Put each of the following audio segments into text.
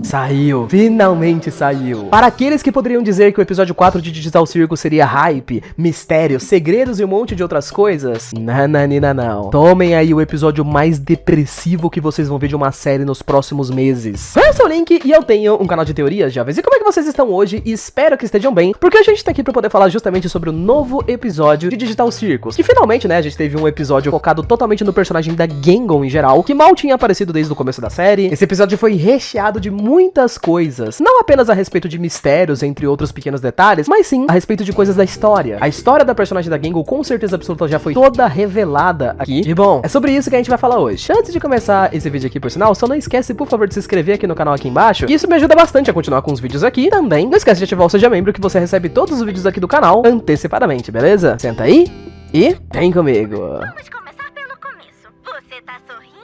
Saiu, finalmente saiu. Para aqueles que poderiam dizer que o episódio 4 de Digital Circus seria hype, mistério, segredos e um monte de outras coisas, não. Tomem aí o episódio mais depressivo que vocês vão ver de uma série nos próximos meses. Esse é o link e eu tenho um canal de teorias, jovens. E como é que vocês estão hoje? Espero que estejam bem, porque a gente tá aqui pra poder falar justamente sobre o novo episódio de Digital Circus. Que finalmente, né, a gente teve um episódio focado totalmente no personagem da Gengon em geral, que mal tinha aparecido desde o começo da série. Esse episódio foi recheado de muitas coisas, não apenas a respeito de mistérios, entre outros pequenos detalhes, mas sim a respeito de coisas da história. A história da personagem da Gengon com certeza absoluta já foi toda revelada aqui. E bom, é sobre isso que a gente vai falar hoje. Antes de começar esse vídeo aqui, por sinal, só não esquece, por favor, de se inscrever aqui no canal aqui embaixo, que isso me ajuda bastante a continuar com os vídeos aqui. Também não esquece de ativar o Seja Membro, que você recebe todos os vídeos aqui do canal antecipadamente, beleza? Senta aí e vem comigo. Vamos começar pelo começo. Você tá sorrindo?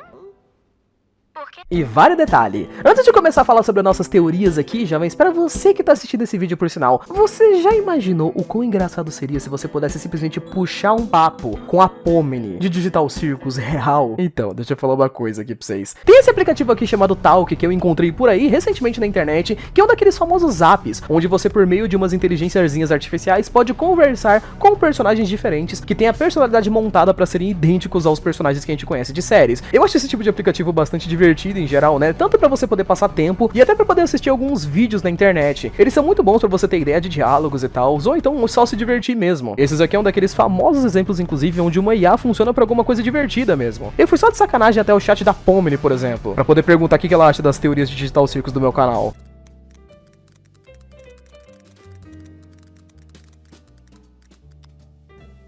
Por quê? E vale detalhe, antes de começar a falar sobre nossas teorias aqui, jovens, pra você que tá assistindo esse vídeo por sinal, você já imaginou o quão engraçado seria se você pudesse simplesmente puxar um papo com a Pomni de Digital Circus real? Então, deixa eu falar uma coisa aqui pra vocês. Tem esse aplicativo aqui chamado Talk, que eu encontrei por aí recentemente na internet, que é um daqueles famosos apps, onde você por meio de umas inteligênciazinhas artificiais pode conversar com personagens diferentes, que tem a personalidade montada pra serem idênticos aos personagens que a gente conhece de séries. Eu acho esse tipo de aplicativo bastante divertido em geral, né? Tanto pra você poder passar tempo e até pra poder assistir alguns vídeos na internet. Eles são muito bons pra você ter ideia de diálogos e tal, ou então só se divertir mesmo. Esses aqui é um daqueles famosos exemplos, inclusive, onde uma IA funciona pra alguma coisa divertida mesmo. Eu fui só de sacanagem até o chat da Pomni, por exemplo, pra poder perguntar o que ela acha das teorias de Digital Circus do meu canal.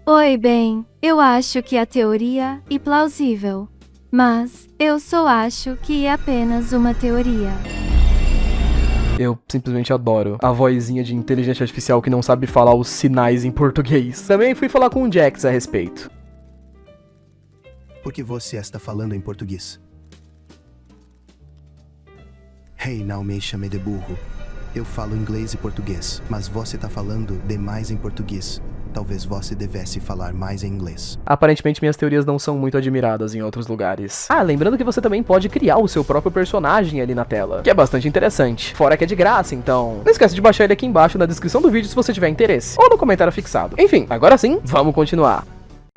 Oi, bem, eu acho que a teoria é plausível, mas eu só acho que é apenas uma teoria. Eu simplesmente adoro a vozinha de inteligência artificial que não sabe falar os sinais em português. Também fui falar com o Jax a respeito. Por que você está falando em português? Hey, não me chame de burro. Eu falo inglês e português, mas você está falando demais em português. Talvez você devesse falar mais em inglês. Aparentemente minhas teorias não são muito admiradas em outros lugares. Ah, lembrando que você também pode criar o seu próprio personagem ali na tela, que é bastante interessante. Fora que é de graça, então não esquece de baixar ele aqui embaixo na descrição do vídeo se você tiver interesse, ou no comentário fixado. Enfim, agora sim, vamos continuar.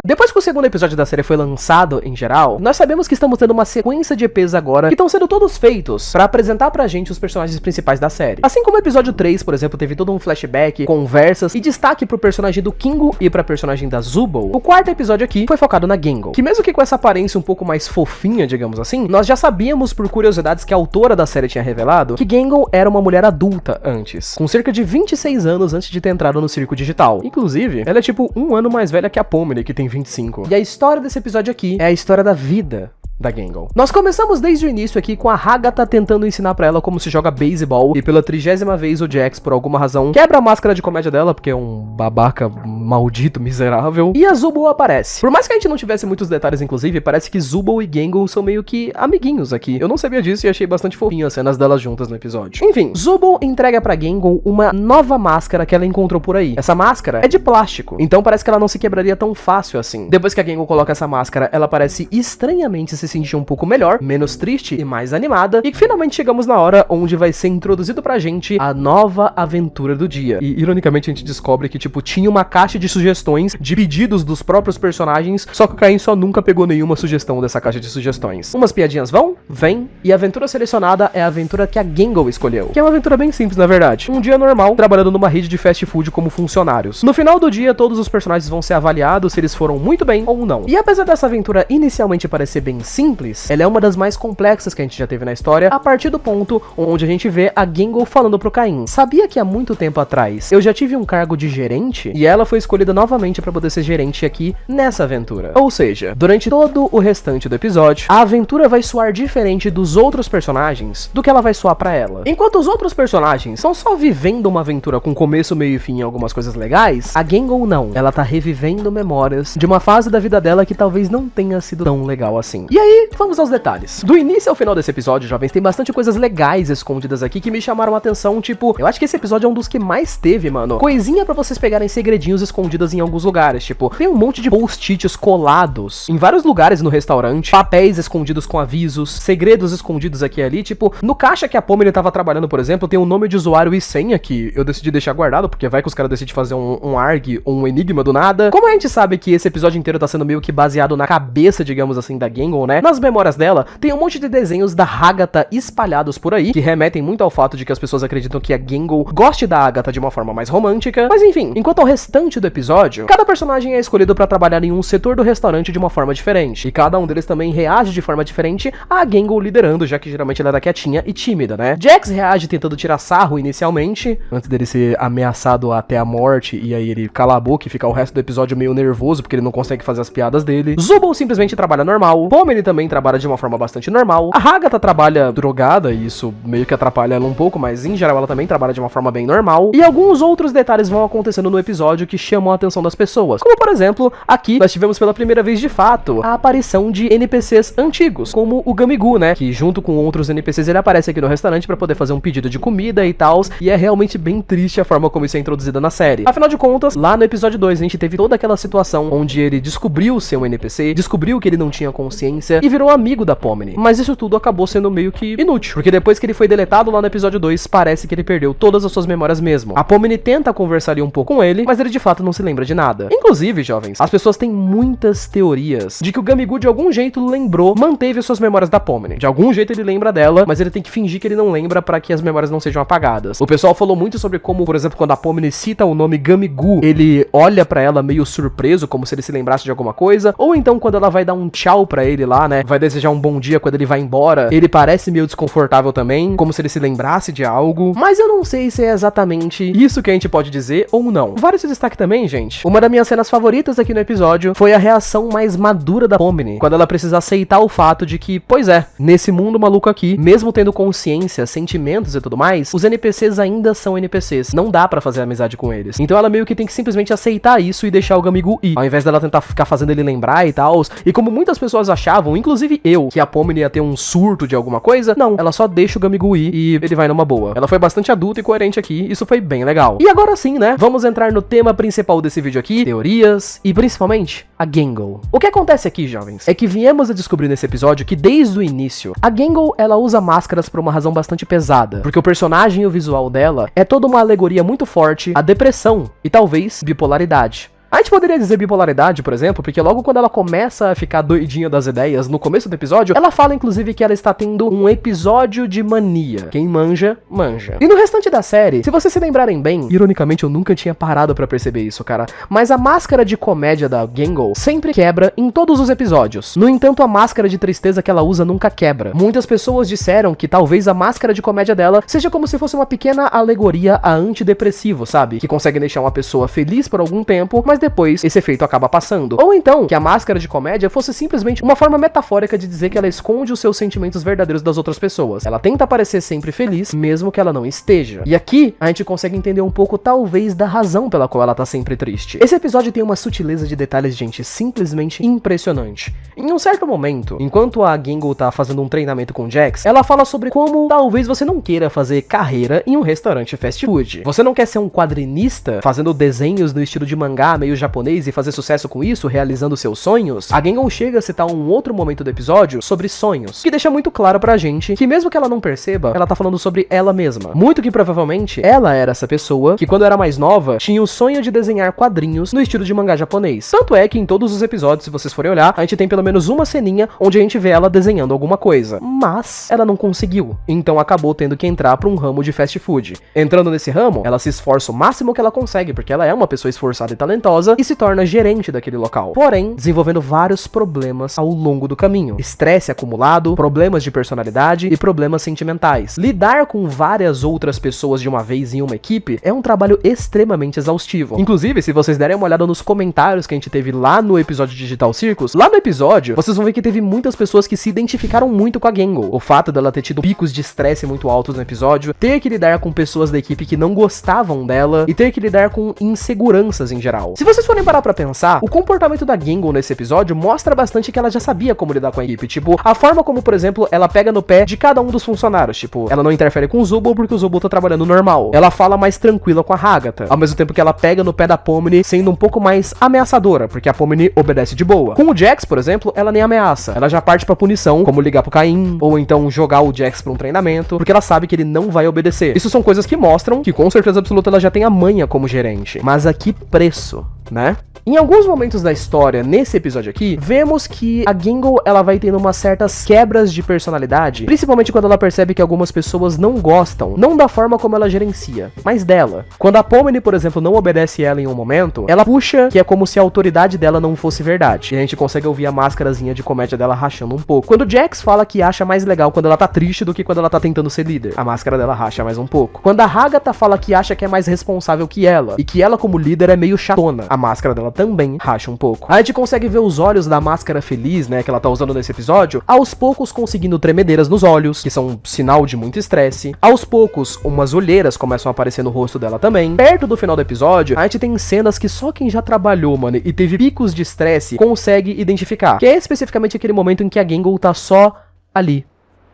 Depois que o segundo episódio da série foi lançado, em geral, nós sabemos que estamos tendo uma sequência de EPs agora que estão sendo todos feitos pra apresentar pra gente os personagens principais da série. Assim como o episódio 3, por exemplo, teve todo um flashback, conversas e destaque pro personagem do Kingo e pra personagem da Zooble, o quarto episódio aqui foi focado na Gengon, que mesmo que com essa aparência um pouco mais fofinha, digamos assim, nós já sabíamos por curiosidades que a autora da série tinha revelado que Gengon era uma mulher adulta antes, com cerca de 26 anos antes de ter entrado no circo digital. Inclusive, ela é tipo um ano mais velha que a Pomni, que tem 25. E a história desse episódio aqui é a história da vida da Gengon. Nós começamos desde o início aqui com a Hagata tentando ensinar pra ela como se joga beisebol, e pela 30ª vez o Jax, por alguma razão, quebra a máscara de comédia dela, porque é um babaca maldito, miserável, e a Zooble aparece. Por mais que a gente não tivesse muitos detalhes, inclusive, parece que Zooble e Gengon são meio que amiguinhos aqui. Eu não sabia disso e achei bastante fofinho as cenas delas juntas no episódio. Enfim, Zooble entrega pra Gengon uma nova máscara que ela encontrou por aí. Essa máscara é de plástico, então parece que ela não se quebraria tão fácil assim. Depois que a Gengon coloca essa máscara, ela parece estranhamente se sentir um pouco melhor, menos triste e mais animada, e finalmente chegamos na hora onde vai ser introduzido pra gente a nova aventura do dia. E ironicamente a gente descobre que tipo tinha uma caixa de sugestões, de pedidos dos próprios personagens, só que o Caim só nunca pegou nenhuma sugestão dessa caixa de sugestões. Umas piadinhas vão, vem, e a aventura selecionada é a aventura que a Gengon escolheu, que é uma aventura bem simples na verdade. Um dia normal, trabalhando numa rede de fast food como funcionários. No final do dia, todos os personagens vão ser avaliados se eles foram muito bem ou não. E apesar dessa aventura inicialmente parecer bem simples, ela é uma das mais complexas que a gente já teve na história, a partir do ponto onde a gente vê a Gengon falando pro Caim: sabia que há muito tempo atrás eu já tive um cargo de gerente? E ela foi escolhida novamente pra poder ser gerente aqui nessa aventura. Ou seja, durante todo o restante do episódio, a aventura vai soar diferente dos outros personagens do que ela vai soar pra ela. Enquanto os outros personagens estão só vivendo uma aventura com começo, meio e fim e algumas coisas legais, a Gengon não. Ela tá revivendo memórias de uma fase da vida dela que talvez não tenha sido tão legal assim. E aí aí, vamos aos detalhes. Do início ao final desse episódio, jovens, tem bastante coisas legais escondidas aqui que me chamaram a atenção, tipo, eu acho que esse episódio é um dos que mais teve, mano, coisinha pra vocês pegarem segredinhos escondidas em alguns lugares, tipo, tem um monte de post-its colados em vários lugares no restaurante, papéis escondidos com avisos, segredos escondidos aqui e ali, tipo, no caixa que a Pomini tava trabalhando, por exemplo, tem um nome de usuário e senha que eu decidi deixar guardado, porque vai que os caras decidem fazer um ARG ou um enigma do nada. Como a gente sabe que esse episódio inteiro tá sendo meio que baseado na cabeça, digamos assim, da Gengo, né? Nas memórias dela, tem um monte de desenhos da Agatha espalhados por aí, que remetem muito ao fato de que as pessoas acreditam que a Gengo goste da Agatha de uma forma mais romântica. Mas enfim, enquanto ao restante do episódio, cada personagem é escolhido pra trabalhar em um setor do restaurante de uma forma diferente, e cada um deles também reage de forma diferente a Gengo liderando, já que geralmente ela era quietinha e tímida, né? Jax reage tentando tirar sarro inicialmente, antes dele ser ameaçado até a morte, e aí ele cala a boca e fica o resto do episódio meio nervoso, porque ele não consegue fazer as piadas dele. Zubul simplesmente trabalha normal, Pomini também trabalha de uma forma bastante normal, a Agatha trabalha drogada, e isso meio que atrapalha ela um pouco, mas em geral ela também trabalha de uma forma bem normal, e alguns outros detalhes vão acontecendo no episódio que chamam a atenção das pessoas, como por exemplo, aqui nós tivemos pela primeira vez de fato a aparição de NPCs antigos, como o Gamigu, né, que junto com outros NPCs ele aparece aqui no restaurante pra poder fazer um pedido de comida e tal, e é realmente bem triste a forma como isso é introduzida na série. Afinal de contas, lá no episódio 2 a gente teve toda aquela situação onde ele descobriu ser um NPC, descobriu que ele não tinha consciência e virou amigo da Pomini, mas isso tudo acabou sendo meio que inútil, porque depois que ele foi deletado lá no episódio 2, parece que ele perdeu todas as suas memórias mesmo. A Pomini tenta conversar ali um pouco com ele, mas ele de fato não se lembra de nada. Inclusive, jovens, as pessoas têm muitas teorias de que o Gamigu de algum jeito lembrou, manteve suas memórias da Pomini. De algum jeito ele lembra dela, mas ele tem que fingir que ele não lembra pra que as memórias não sejam apagadas. O pessoal falou muito sobre como, por exemplo, quando a Pomini cita o nome Gamigu, ele olha pra ela meio surpreso, como se ele se lembrasse de alguma coisa, ou então quando ela vai dar um tchau pra ele lá, né, vai desejar um bom dia quando ele vai embora, ele parece meio desconfortável também, como se ele se lembrasse de algo, mas eu não sei se é exatamente isso que a gente pode dizer ou não. Vale esse destaque também, gente. Uma das minhas cenas favoritas aqui no episódio foi a reação mais madura da Pomini, quando ela precisa aceitar o fato de que, pois é, nesse mundo maluco aqui, mesmo tendo consciência, sentimentos e tudo mais, os NPCs ainda são NPCs, não dá pra fazer amizade com eles. Então ela meio que tem que simplesmente aceitar isso e deixar o Gamigu ir, ao invés dela tentar ficar fazendo ele lembrar e tal. E como muitas pessoas achavam, inclusive eu, que a Pomini ia ter um surto de alguma coisa, não, ela só deixa o Gamigu ir e ele vai numa boa. Ela foi bastante adulta e coerente aqui, isso foi bem legal. E agora sim, né, vamos entrar no tema principal desse vídeo aqui, teorias e principalmente a Gengo. O que acontece aqui, jovens, é que viemos a descobrir nesse episódio que desde o início, a Gengo, ela usa máscaras por uma razão bastante pesada, porque o personagem e o visual dela é toda uma alegoria muito forte à depressão e talvez bipolaridade. A gente poderia dizer bipolaridade, por exemplo, porque logo quando ela começa a ficar doidinha das ideias no começo do episódio, ela fala inclusive que ela está tendo um episódio de mania. Quem manja, manja. E no restante da série, se vocês se lembrarem bem, ironicamente eu nunca tinha parado pra perceber isso, cara, mas a máscara de comédia da Gengo sempre quebra em todos os episódios. No entanto, a máscara de tristeza que ela usa nunca quebra. Muitas pessoas disseram que talvez a máscara de comédia dela seja como se fosse uma pequena alegoria a antidepressivo, sabe? Que consegue deixar uma pessoa feliz por algum tempo, mas depois esse efeito acaba passando. Ou então, que a máscara de comédia fosse simplesmente uma forma metafórica de dizer que ela esconde os seus sentimentos verdadeiros das outras pessoas. Ela tenta parecer sempre feliz, mesmo que ela não esteja. E aqui, a gente consegue entender um pouco, talvez, da razão pela qual ela tá sempre triste. Esse episódio tem uma sutileza de detalhes, gente, simplesmente impressionante. Em um certo momento, enquanto a Gengo tá fazendo um treinamento com Jax, ela fala sobre como talvez você não queira fazer carreira em um restaurante fast food. Você não quer ser um quadrinista fazendo desenhos no estilo de mangá, meio japonês, e fazer sucesso com isso, realizando seus sonhos? A Gengo chega a citar um outro momento do episódio sobre sonhos, que deixa muito claro pra gente que mesmo que ela não perceba, ela tá falando sobre ela mesma. Muito que provavelmente ela era essa pessoa que quando era mais nova, tinha o sonho de desenhar quadrinhos no estilo de mangá japonês. Tanto é que em todos os episódios, se vocês forem olhar, a gente tem pelo menos uma ceninha onde a gente vê ela desenhando alguma coisa. Mas ela não conseguiu, então acabou tendo que entrar pra um ramo de fast food. Entrando nesse ramo, ela se esforça o máximo que ela consegue, porque ela é uma pessoa esforçada e talentosa, e se torna gerente daquele local. Porém, desenvolvendo vários problemas ao longo do caminho. Estresse acumulado, problemas de personalidade e problemas sentimentais. Lidar com várias outras pessoas de uma vez em uma equipe é um trabalho extremamente exaustivo. Inclusive, se vocês derem uma olhada nos comentários que a gente teve lá no episódio Digital Circus, lá no episódio, vocês vão ver que teve muitas pessoas que se identificaram muito com a Gengo. O fato dela ter tido picos de estresse muito altos no episódio, ter que lidar com pessoas da equipe que não gostavam dela e ter que lidar com inseguranças em geral. Se vocês forem parar pra pensar, o comportamento da Gengo nesse episódio mostra bastante que ela já sabia como lidar com a equipe. Tipo, a forma como, por exemplo, ela pega no pé de cada um dos funcionários. Tipo, ela não interfere com o Zubul porque o Zubul tá trabalhando normal. Ela fala mais tranquila com a Hagatha, ao mesmo tempo que ela pega no pé da Pomni sendo um pouco mais ameaçadora, porque a Pomni obedece de boa. Com o Jax, por exemplo, ela nem ameaça. Ela já parte pra punição, como ligar pro Caim, ou então jogar o Jax pra um treinamento, porque ela sabe que ele não vai obedecer. Isso são coisas que mostram que com certeza absoluta ela já tem a manha como gerente. Mas a que preço, né? Em alguns momentos da história, nesse episódio aqui, vemos que a Gengo, ela vai tendo umas certas quebras de personalidade, principalmente quando ela percebe que algumas pessoas não gostam, não da forma como ela gerencia, mas dela. Quando a Pomni, por exemplo, não obedece ela em um momento, ela puxa que é como se a autoridade dela não fosse verdade, e a gente consegue ouvir a máscarazinha de comédia dela rachando um pouco. Quando o Jax fala que acha mais legal quando ela tá triste do que quando ela tá tentando ser líder, a máscara dela racha mais um pouco. Quando a Hagatha fala que acha que é mais responsável que ela, e que ela como líder é meio chatona, a máscara dela também racha um pouco. A gente consegue ver os olhos da máscara feliz, né, que ela tá usando nesse episódio, aos poucos conseguindo tremedeiras nos olhos, que são um sinal de muito estresse. Aos poucos, umas olheiras começam a aparecer no rosto dela também. Perto do final do episódio, a gente tem cenas que só quem já trabalhou, mano, e teve picos de estresse, consegue identificar. Que é especificamente aquele momento em que a Gengo tá só ali,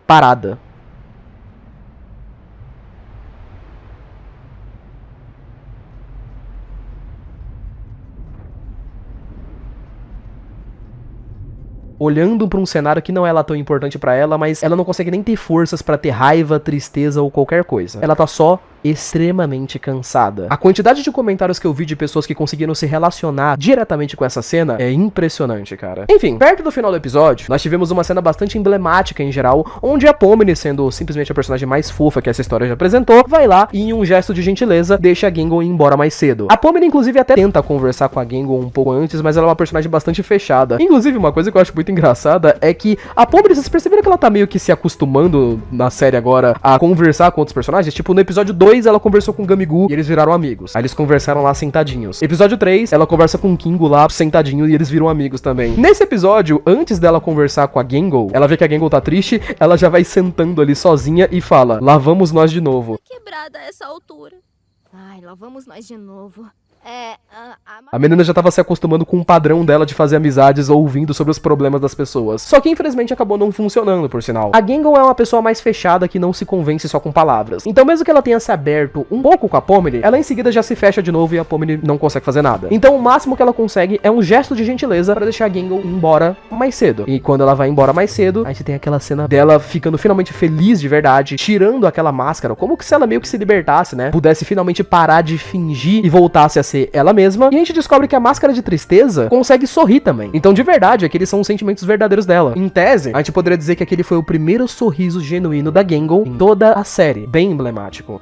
parada. Olhando pra um cenário que não é lá tão importante pra ela, mas ela não consegue nem ter forças pra ter raiva, tristeza ou qualquer coisa. Ela tá só extremamente cansada. A quantidade de comentários que eu vi de pessoas que conseguiram se relacionar diretamente com essa cena é impressionante, cara. Enfim, perto do final do episódio, nós tivemos uma cena bastante emblemática em geral, onde a Pomni, sendo simplesmente a personagem mais fofa que essa história já apresentou, vai lá e em um gesto de gentileza, deixa a Gengo ir embora mais cedo. A Pomni, inclusive, até tenta conversar com a Gengo um pouco antes, mas ela é uma personagem bastante fechada. Inclusive, uma coisa que eu acho muito engraçada é que a Pomni, vocês perceberam que ela tá meio que se acostumando na série agora a conversar com outros personagens? Tipo, no episódio 2, ela conversou com o Gamigu e eles viraram amigos. Aí eles conversaram lá sentadinhos. Episódio 3, ela conversa com o Kingo lá sentadinho e eles viram amigos também. Nesse episódio, antes dela conversar com a Gengo, ela vê que a Gengo tá triste, ela já vai sentando ali sozinha e fala: lá vamos nós de novo. Quebrada a essa altura. Ai, lá vamos nós de novo. A menina já tava se acostumando com o padrão dela de fazer amizades ouvindo sobre os problemas das pessoas. Só que infelizmente acabou não funcionando, por sinal. A Gengo é uma pessoa mais fechada que não se convence só com palavras. Então mesmo que ela tenha se aberto um pouco com a Pomni, ela em seguida já se fecha de novo e a Pomni não consegue fazer nada. Então o máximo que ela consegue é um gesto de gentileza pra deixar a Gengo ir embora mais cedo. E quando ela vai embora mais cedo, a gente tem aquela cena dela ficando finalmente feliz de verdade, tirando aquela máscara, como que se ela meio que se libertasse, né? Pudesse finalmente parar de fingir e voltasse a ser ela mesma, e a gente descobre que a máscara de tristeza consegue sorrir também. Então, de verdade, aqueles são os sentimentos verdadeiros dela. Em tese, a gente poderia dizer que aquele foi o primeiro sorriso genuíno da Gengo em toda a série. Bem emblemático.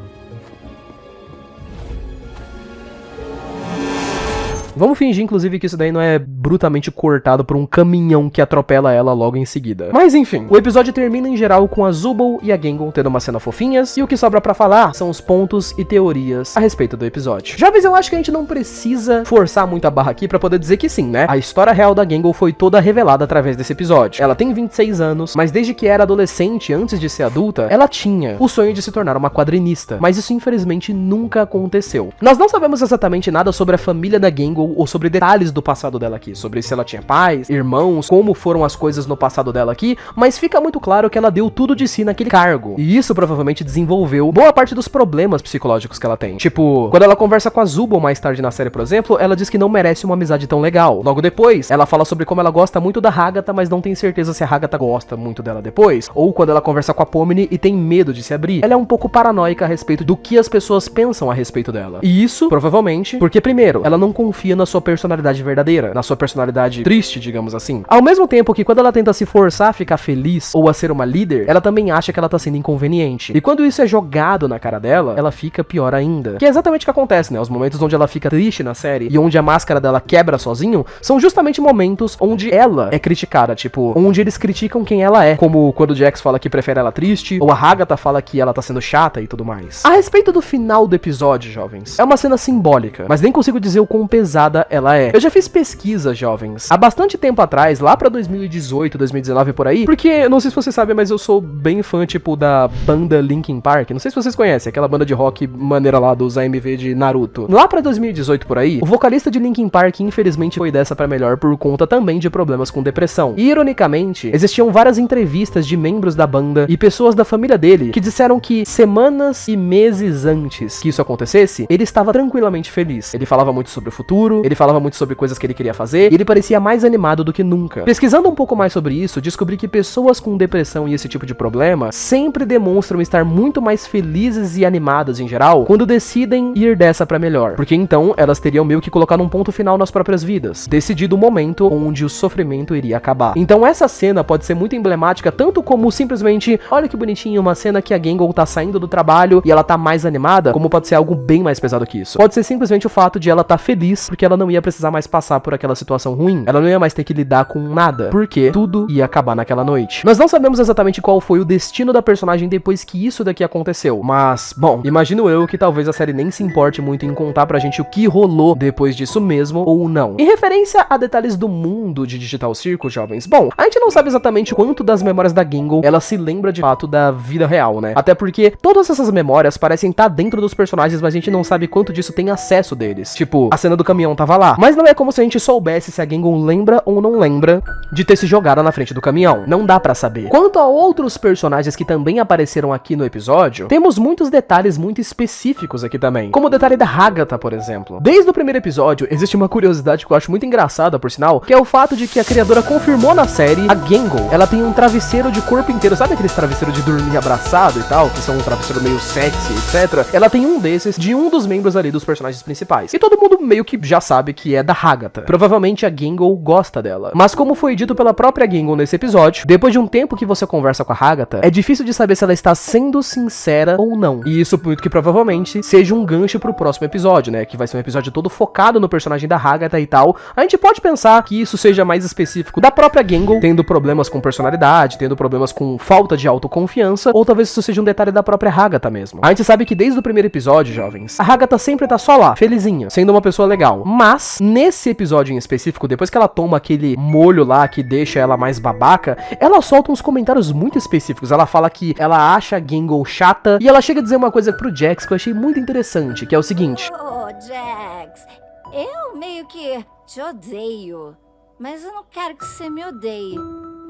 Vamos fingir, inclusive, que isso daí não é brutalmente cortado por um caminhão que atropela ela logo em seguida. Mas enfim, o episódio termina em geral com a Zubul e a Gengo tendo uma cena fofinhas, e o que sobra pra falar são os pontos e teorias a respeito do episódio. Jovens, eu acho que a gente não precisa forçar muito a barra aqui pra poder dizer que sim, né? A história real da Gengo foi toda revelada através desse episódio. Ela tem 26 anos, mas desde que era adolescente, antes de ser adulta, ela tinha o sonho de se tornar uma quadrinista, mas isso infelizmente nunca aconteceu. Nós não sabemos exatamente nada sobre a família da Gengo ou sobre detalhes do passado dela aqui, sobre se ela tinha pais, irmãos, como foram as coisas no passado dela aqui, mas fica muito claro que ela deu tudo de si naquele cargo, e isso provavelmente desenvolveu boa parte dos problemas psicológicos que ela tem. Tipo, quando ela conversa com a Zubul mais tarde na série, por exemplo, ela diz que não merece uma amizade tão legal. Logo depois, ela fala sobre como ela gosta muito da Hagatha, mas não tem certeza se a Hagatha gosta muito dela depois, ou quando ela conversa com a Pomni e tem medo de se abrir, ela é um pouco paranoica a respeito do que as pessoas pensam a respeito dela. E isso, provavelmente, porque primeiro, ela não confia na sua personalidade verdadeira, na sua personalidade triste, digamos assim. Ao mesmo tempo que quando ela tenta se forçar a ficar feliz ou a ser uma líder, ela também acha que ela tá sendo inconveniente. E quando isso é jogado na cara dela, ela fica pior ainda. Que é exatamente o que acontece, né? Os momentos onde ela fica triste na série e onde a máscara dela quebra sozinho, são justamente momentos onde ela é criticada, tipo, onde eles criticam quem ela é, como quando o Jax fala que prefere ela triste, ou a Hagatha fala que ela tá sendo chata e tudo mais. A respeito do final do episódio, jovens, é uma cena simbólica, mas nem consigo dizer o quão pesado idealizada ela é. Eu já fiz pesquisa, jovens, há bastante tempo atrás, lá pra 2018, 2019 por aí, porque, não sei se vocês sabem, mas eu sou bem fã, tipo, da banda Linkin Park. Não sei se vocês conhecem, aquela banda de rock maneira lá dos AMV de Naruto. Lá pra 2018 por aí, o vocalista de Linkin Park infelizmente foi dessa pra melhor por conta também de problemas com depressão. E ironicamente, existiam várias entrevistas de membros da banda e pessoas da família dele que disseram que semanas e meses antes que isso acontecesse, ele estava tranquilamente feliz. Ele falava muito sobre o futuro, ele falava muito sobre coisas que ele queria fazer, e ele parecia mais animado do que nunca. Pesquisando um pouco mais sobre isso, descobri que pessoas com depressão e esse tipo de problema sempre demonstram estar muito mais felizes e animadas em geral quando decidem ir dessa pra melhor, porque então elas teriam meio que colocar um ponto final nas próprias vidas, decidido o momento onde o sofrimento iria acabar. Então essa cena pode ser muito emblemática, tanto como simplesmente, olha que bonitinho, uma cena que a Gangle tá saindo do trabalho e ela tá mais animada, como pode ser algo bem mais pesado que isso. Pode ser simplesmente o fato de ela tá feliz porque ela não ia precisar mais passar por aquela situação ruim, ela não ia mais ter que lidar com nada, porque tudo ia acabar naquela noite. Nós não sabemos exatamente qual foi o destino da personagem depois que isso daqui aconteceu, mas, bom, imagino eu que talvez a série nem se importe muito em contar pra gente o que rolou depois disso mesmo ou não. Em referência a detalhes do mundo de Digital Circus, jovens, bom, a gente não sabe exatamente quanto das memórias da Gangle ela se lembra de fato da vida real, né? Até porque todas essas memórias parecem estar dentro dos personagens, mas a gente não sabe quanto disso tem acesso deles. Tipo, a cena do caminhão tava lá, mas não é como se a gente soubesse se a Gangle lembra ou não lembra de ter se jogado na frente do caminhão. Não dá pra saber. Quanto a outros personagens que também apareceram aqui no episódio, temos muitos detalhes muito específicos aqui também, como o detalhe da Hagatha, por exemplo. Desde o primeiro episódio, existe uma curiosidade que eu acho muito engraçada, por sinal, que é o fato de que a criadora confirmou na série, a Gangle, ela tem um travesseiro de corpo inteiro, sabe aqueles travesseiros de dormir abraçado e tal, que são um travesseiro meio sexy, etc. Ela tem um desses de um dos membros ali dos personagens principais. E todo mundo meio que já sabe que é da Hagatha. Provavelmente a Gangle gosta dela. Mas como foi dito pela própria Gangle nesse episódio, depois de um tempo que você conversa com a Hagatha, é difícil de saber se ela está sendo sincera ou não. E isso muito que provavelmente seja um gancho pro próximo episódio, né? Que vai ser um episódio todo focado no personagem da Hagatha e tal. A gente pode pensar que isso seja mais específico da própria Gangle, tendo problemas com personalidade, tendo problemas com falta de autoconfiança, ou talvez isso seja um detalhe da própria Hagatha mesmo. A gente sabe que desde o primeiro episódio, jovens, a Hagatha sempre tá só lá, felizinha, sendo uma pessoa legal. Mas, nesse episódio em específico, depois que ela toma aquele molho lá que deixa ela mais babaca, ela solta uns comentários muito específicos. Ela fala que ela acha a Gangle chata, e ela chega a dizer uma coisa pro Jax que eu achei muito interessante, que é o seguinte: Oh, Jax, eu meio que te odeio, mas eu não quero que você me odeie.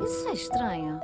Isso é estranho.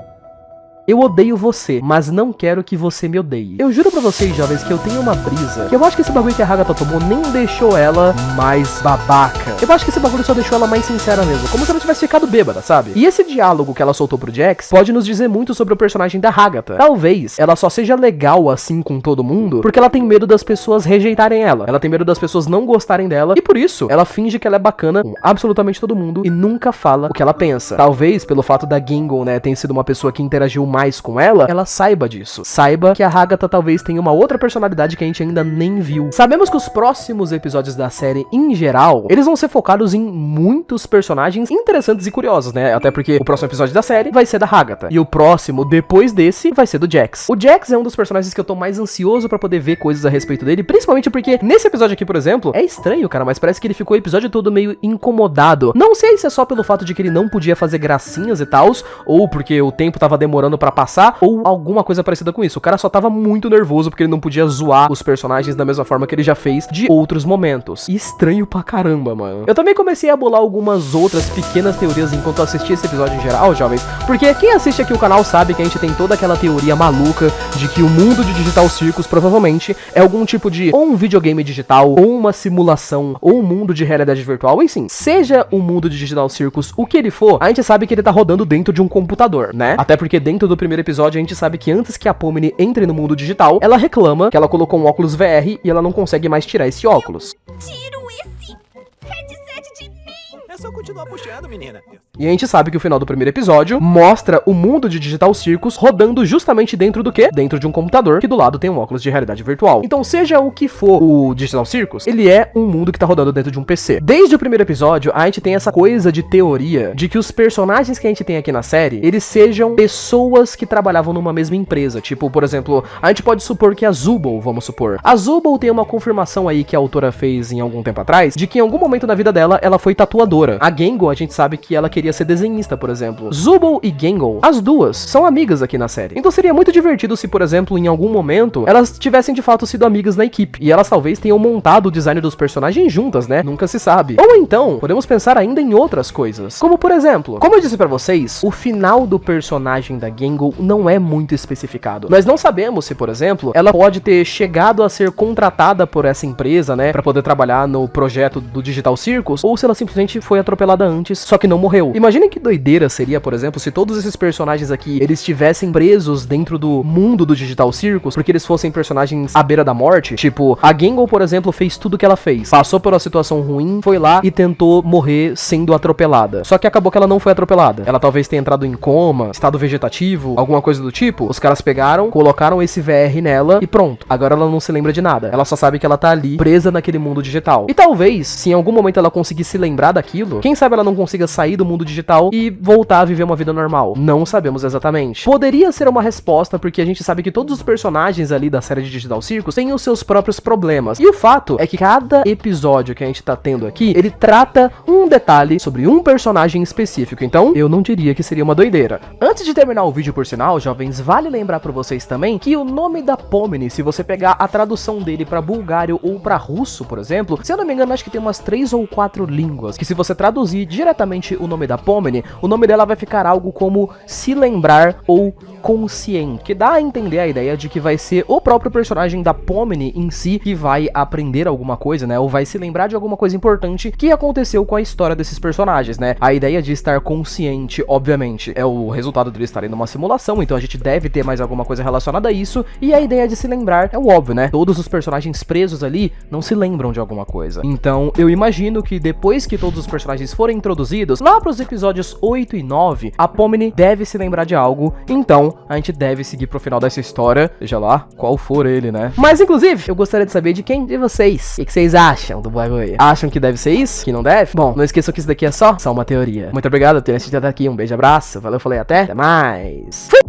eu odeio você, mas não quero que você me odeie. Eu juro pra vocês, jovens, que eu tenho uma brisa, que eu acho que esse bagulho que a Hagatha tomou nem deixou ela mais babaca. Eu acho que esse bagulho só deixou ela mais sincera mesmo, como se ela tivesse ficado bêbada, sabe? E esse diálogo que ela soltou pro Jax pode nos dizer muito sobre o personagem da Hagatha. Talvez ela só seja legal assim com todo mundo porque ela tem medo das pessoas rejeitarem ela. Ela tem medo das pessoas não gostarem dela e por isso ela finge que ela é bacana com absolutamente todo mundo e nunca fala o que ela pensa. Talvez pelo fato da Gangle, né, ter sido uma pessoa que interagiu mais com ela saiba disso. Saiba que a Hagatha talvez tenha uma outra personalidade que a gente ainda nem viu. Sabemos que os próximos episódios da série, em geral, eles vão ser focados em muitos personagens interessantes e curiosos, né? Até porque o próximo episódio da série vai ser da Hagatha. E o próximo, depois desse, vai ser do Jax. O Jax é um dos personagens que eu tô mais ansioso pra poder ver coisas a respeito dele, principalmente porque nesse episódio aqui, por exemplo, é estranho, cara, mas parece que ele ficou o episódio todo meio incomodado. Não sei se é só pelo fato de que ele não podia fazer gracinhas e tals, ou porque o tempo tava demorando pra passar, ou alguma coisa parecida com isso. O cara só tava muito nervoso porque ele não podia zoar os personagens da mesma forma que ele já fez de outros momentos. E estranho pra caramba, mano. Eu também comecei a bolar algumas outras pequenas teorias enquanto eu assistia esse episódio em geral, jovens, porque quem assiste aqui o canal sabe que a gente tem toda aquela teoria maluca de que o mundo de Digital Circus provavelmente é algum tipo de ou um videogame digital, ou uma simulação, ou um mundo de realidade virtual, enfim. Seja o mundo de Digital Circus o que ele for, a gente sabe que ele tá rodando dentro de um computador, né? Até porque dentro do primeiro episódio a gente sabe que antes que a Pomni entre no mundo digital, ela reclama que ela colocou um óculos VR e ela não consegue mais tirar esse óculos. Tiro esse headset de mim! É só continuar puxando, menina. E a gente sabe que o final do primeiro episódio mostra o mundo de Digital Circus rodando justamente dentro do quê? Dentro de um computador que do lado tem um óculos de realidade virtual. Então, seja o que for o Digital Circus, ele é um mundo que tá rodando dentro de um PC. Desde o primeiro episódio, a gente tem essa coisa de teoria de que os personagens que a gente tem aqui na série, eles sejam pessoas que trabalhavam numa mesma empresa. Tipo, por exemplo, a gente pode supor que a Zubul, vamos supor. A Zubul tem uma confirmação aí que a autora fez em algum tempo atrás, de que em algum momento da vida dela, ela foi tatuadora. A Gengo, a gente sabe que ela queria ser desenhista, por exemplo. Zubul e Gengo, as duas, são amigas aqui na série. Então seria muito divertido se, por exemplo, em algum momento, elas tivessem de fato sido amigas na equipe. E elas talvez tenham montado o design dos personagens juntas, né? Nunca se sabe. Ou então, podemos pensar ainda em outras coisas. Como, por exemplo, como eu disse pra vocês, o final do personagem da Gengo não é muito especificado. Nós não sabemos se, por exemplo, ela pode ter chegado a ser contratada por essa empresa, né? Pra poder trabalhar no projeto do Digital Circus, ou se ela simplesmente foi atropelada antes, só que não morreu. Imaginem que doideira seria, por exemplo, se todos esses personagens aqui, eles estivessem presos dentro do mundo do Digital Circus, porque eles fossem personagens à beira da morte. Tipo, a Gengo, por exemplo, fez tudo que ela fez. Passou por uma situação ruim, foi lá e tentou morrer sendo atropelada. Só que acabou que ela não foi atropelada. Ela talvez tenha entrado em coma, estado vegetativo, alguma coisa do tipo. Os caras pegaram, colocaram esse VR nela e pronto. Agora ela não se lembra de nada. Ela só sabe que ela tá ali, presa naquele mundo digital. E talvez, se em algum momento ela conseguir se lembrar daquilo, quem sabe ela não consiga sair do mundo digital e voltar a viver uma vida normal. Não sabemos exatamente. Poderia ser uma resposta, porque a gente sabe que todos os personagens ali da série de Digital Circus têm os seus próprios problemas. E o fato é que cada episódio que a gente tá tendo aqui, ele trata um detalhe sobre um personagem específico. Então, eu não diria que seria uma doideira. Antes de terminar o vídeo, por sinal, jovens, vale lembrar pra vocês também que o nome da Pomni, se você pegar a tradução dele pra bulgário ou pra russo, por exemplo, se eu não me engano, acho que tem umas 3 ou 4 línguas, que se você traduzir diretamente o nome da Pomni, o nome dela vai ficar algo como se lembrar ou consciente, que dá a entender a ideia de que vai ser o próprio personagem da Pomni em si que vai aprender alguma coisa, né, ou vai se lembrar de alguma coisa importante que aconteceu com a história desses personagens, né. A ideia de estar consciente, obviamente, é o resultado deles estarem numa simulação, então a gente deve ter mais alguma coisa relacionada a isso, e a ideia de se lembrar é o óbvio, né, todos os personagens presos ali não se lembram de alguma coisa. Então, eu imagino que depois que todos os personagens forem introduzidos, lá pros episódios 8 e 9, a Pomni deve se lembrar de algo, então a gente deve seguir pro final dessa história, seja lá qual for ele, né. Mas, inclusive, eu gostaria de saber de quem de vocês. O que vocês acham do bagulho? Acham que deve ser isso? Que não deve? Bom, não esqueçam que isso daqui é só uma teoria. Muito obrigado por terem assistido até aqui, um beijo, abraço, valeu, falei, até mais. Fui!